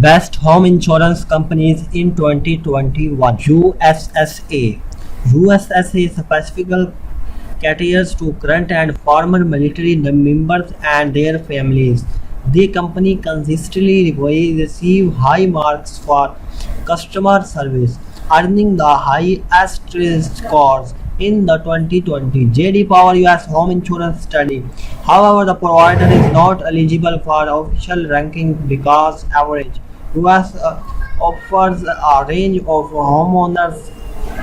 Best home insurance companies in 2021. USSA. USSA specifically caters to current and former military members and their families. The company consistently receive high marks for customer service, earning the highest scores in the 2020 JD Power US Home Insurance Study. However, the provider is not eligible for official ranking because average US offers a range of homeowners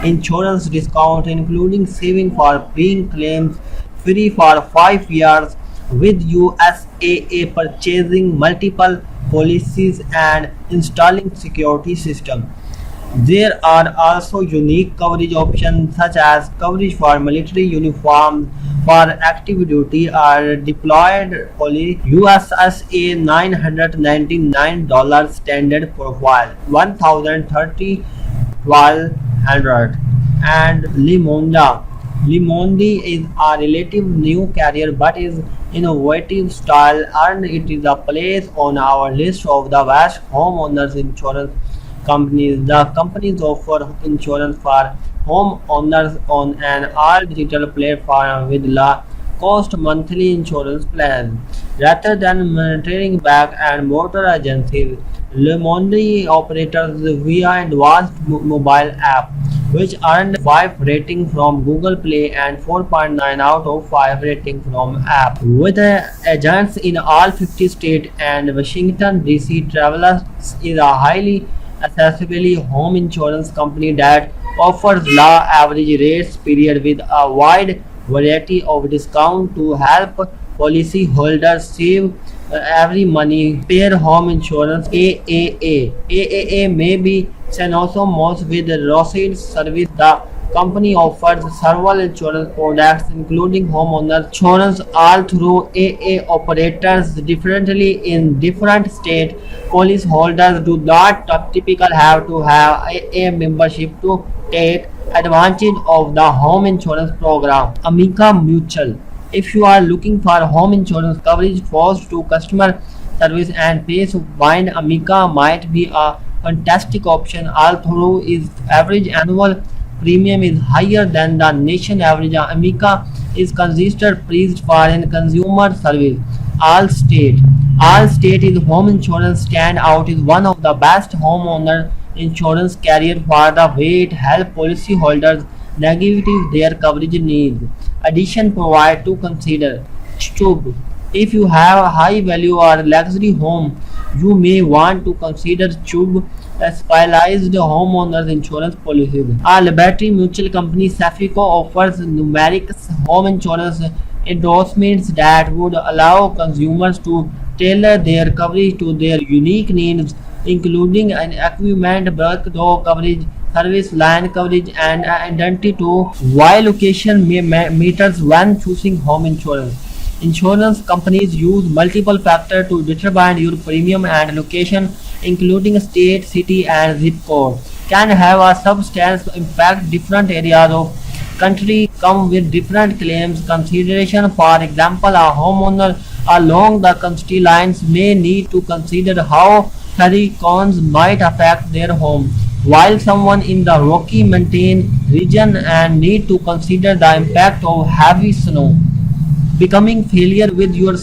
insurance discount including saving for paying claims free for 5 years with USAA purchasing multiple policies and installing security system. There are also unique coverage options such as coverage for military uniforms for active duty or deployed police. USSA $999 standard profile 1030 1200 and Limonda. Limonde is a relative new carrier but is innovative style and it is a place on our list of the best homeowners insurance companies. The companies offer insurance for homeowners on an all digital platform with low cost monthly insurance plans rather than monitoring back and motor agencies. Le Monde operates via advanced mobile app which earned 5 rating from Google Play and 4.9 out of 5 rating from app. With agents in all 50 states and Washington DC, Travelers is a highly accessible home insurance company that offers low average rates period with a wide variety of discount to help policy holders save every money. Pair home insurance AAA. AAA may be synonymous with roadside service. The company offers several insurance products including homeowner insurance all through AA operators differently in different states. Police holders do not typically have to have AA membership to take advantage of the home insurance program. Amica Mutual. If you are looking for home insurance coverage forced to customer service and peace of mind, Amica might be a fantastic option. Although its average annual premium is higher than the nation average, Amica is considered praised for in consumer service. Allstate. Allstate is home insurance stand out is one of the best homeowner insurance carrier for the way it helps policyholders navigate their coverage needs. Addition provide to consider. Chubb. If you have a high value or luxury home, you may want to consider Chubb specialized homeowners insurance policies. A Liberty Mutual Company Safico offers numeric home insurance endorsements that would allow consumers to tailor their coverage to their unique needs, including an equipment, birth door coverage, service line coverage, and identity to why location matters when choosing home insurance. Insurance companies use multiple factors to determine your premium and location, including state, city, and zip code. Can have a substantial impact. Different areas of country come with different claims consideration. For example, a homeowner along the coastal lines may need to consider how hurricanes might affect their home, while someone in the Rocky Mountain region and need to consider the impact of heavy snow. Becoming familiar with your